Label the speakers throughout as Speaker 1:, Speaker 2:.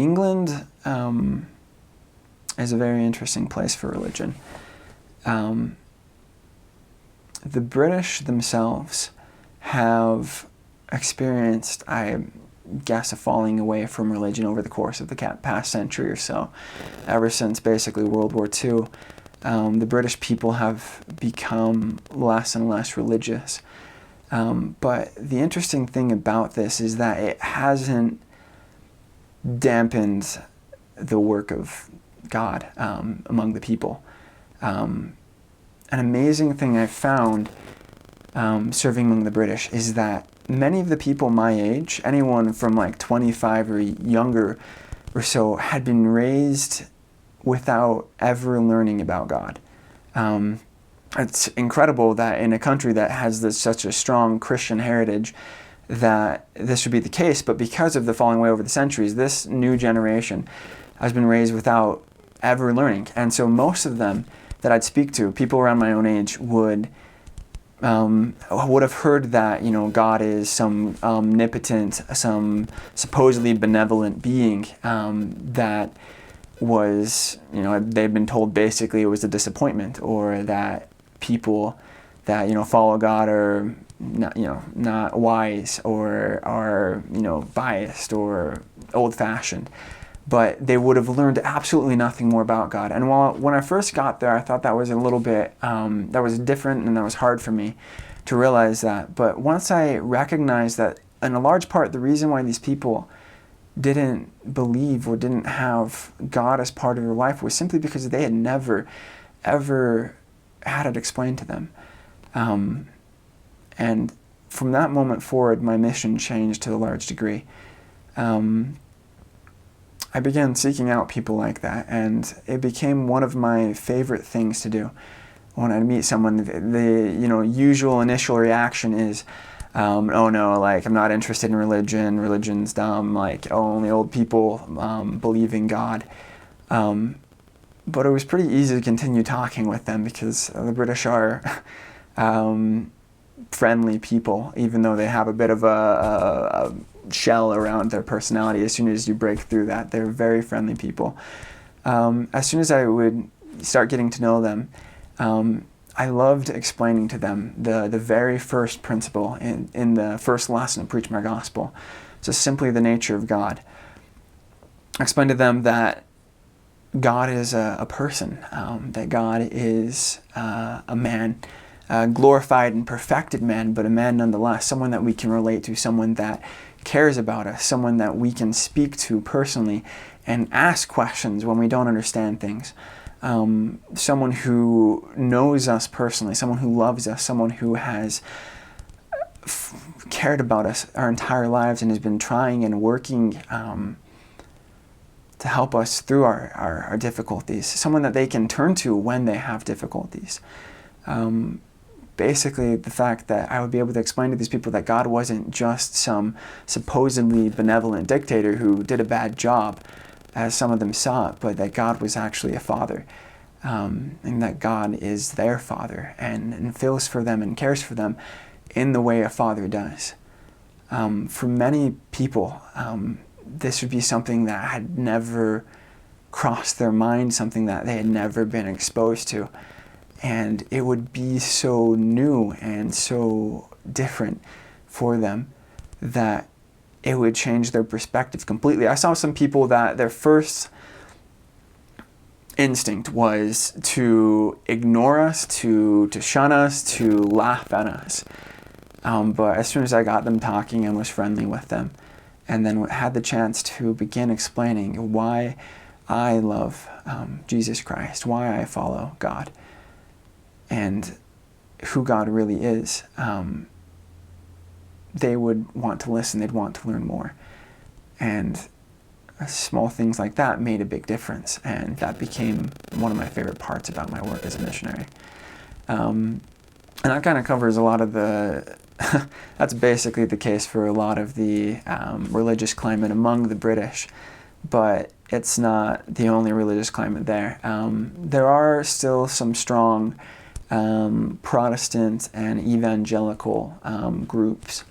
Speaker 1: England is a very interesting place for religion. The British themselves have experienced, I guess, a falling away from religion over the course of the past century or so. Ever since basically World War II, the British people have become less and less religious. But the interesting thing about this is that it hasn't dampened the work of God among the people. An amazing thing I've found serving among the British is that many of the people my age, anyone from like 25 or younger or so, had been raised without ever learning about God. It's incredible that in a country that has such a strong Christian heritage that this would be the case, but because of the falling away over the centuries, this new generation has been raised without ever learning. And so most of them that I'd speak to, people around my own age, would have heard that, God is some omnipotent, some supposedly benevolent being that was, they'd been told basically it was a disappointment, or that people that, follow God are not wise, or are, biased or old-fashioned. But they would have learned absolutely nothing more about God. And when I first got there, I thought that was a little bit, that was different, and that was hard for me to realize that. But once I recognized that, in a large part, the reason why these people didn't believe or didn't have God as part of their life was simply because they had never, ever had it explained to them. And from that moment forward, my mission changed to a large degree. I began seeking out people like that, and it became one of my favorite things to do. When I meet someone, the usual initial reaction is, oh no, like, I'm not interested in religion, religion's dumb, like, only old people believe in God. But it was pretty easy to continue talking with them because the British are friendly people, even though they have a bit of a shell around their personality. As soon as you break through that, they're very friendly people. As soon as I would start getting to know them, I loved explaining to them the very first principle in the first lesson of Preach My Gospel. So simply the nature of God. I explained to them that God is a person, that God is a man, glorified and perfected man, but a man nonetheless, someone that we can relate to, someone that cares about us, someone that we can speak to personally and ask questions when we don't understand things. Someone who knows us personally, someone who loves us, someone who has cared about us our entire lives and has been trying and working to help us through our difficulties, someone that they can turn to when they have difficulties. Basically, the fact that I would be able to explain to these people that God wasn't just some supposedly benevolent dictator who did a bad job, as some of them saw it, but that God was actually a father, and that God is their father and feels for them and cares for them in the way a father does. For many people, this would be something that had never crossed their mind, something that they had never been exposed to. And it would be so new and so different for them that it would change their perspective completely. I saw some people that their first instinct was to ignore us, to shun us, to laugh at us. But as soon as I got them talking and was friendly with them, and then had the chance to begin explaining why I love Jesus Christ, why I follow God, and who God really is, they would want to listen, they'd want to learn more. And small things like that made a big difference, and that became one of my favorite parts about my work as a missionary. And that kind of covers a lot of the, that's basically the case for a lot of the religious climate among the British, but it's not the only religious climate there. There are still some strong Protestant and evangelical groups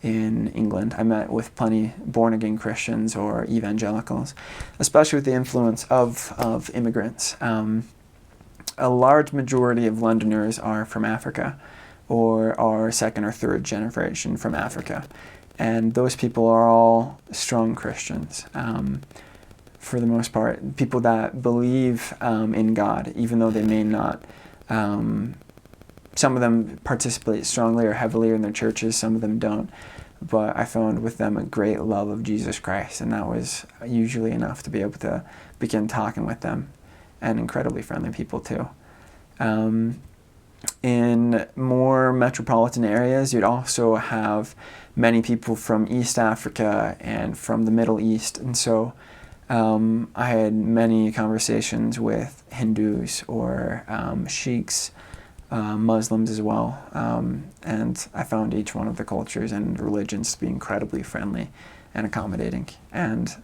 Speaker 1: in England. I met with plenty born-again Christians or evangelicals, especially with the influence of immigrants. A large majority of Londoners are from Africa, or are second or third generation from Africa. And those people are all strong Christians, for the most part. People that believe in God, even though they may not. Some of them participate strongly or heavily in their churches, some of them don't. But I found with them a great love of Jesus Christ, and that was usually enough to be able to begin talking with them, and incredibly friendly people too. In more metropolitan areas, you'd also have many people from East Africa and from the Middle East, and so I had many conversations with Hindus or Sheiks, Muslims as well, and I found each one of the cultures and religions to be incredibly friendly and accommodating, and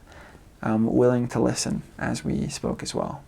Speaker 1: willing to listen as we spoke as well.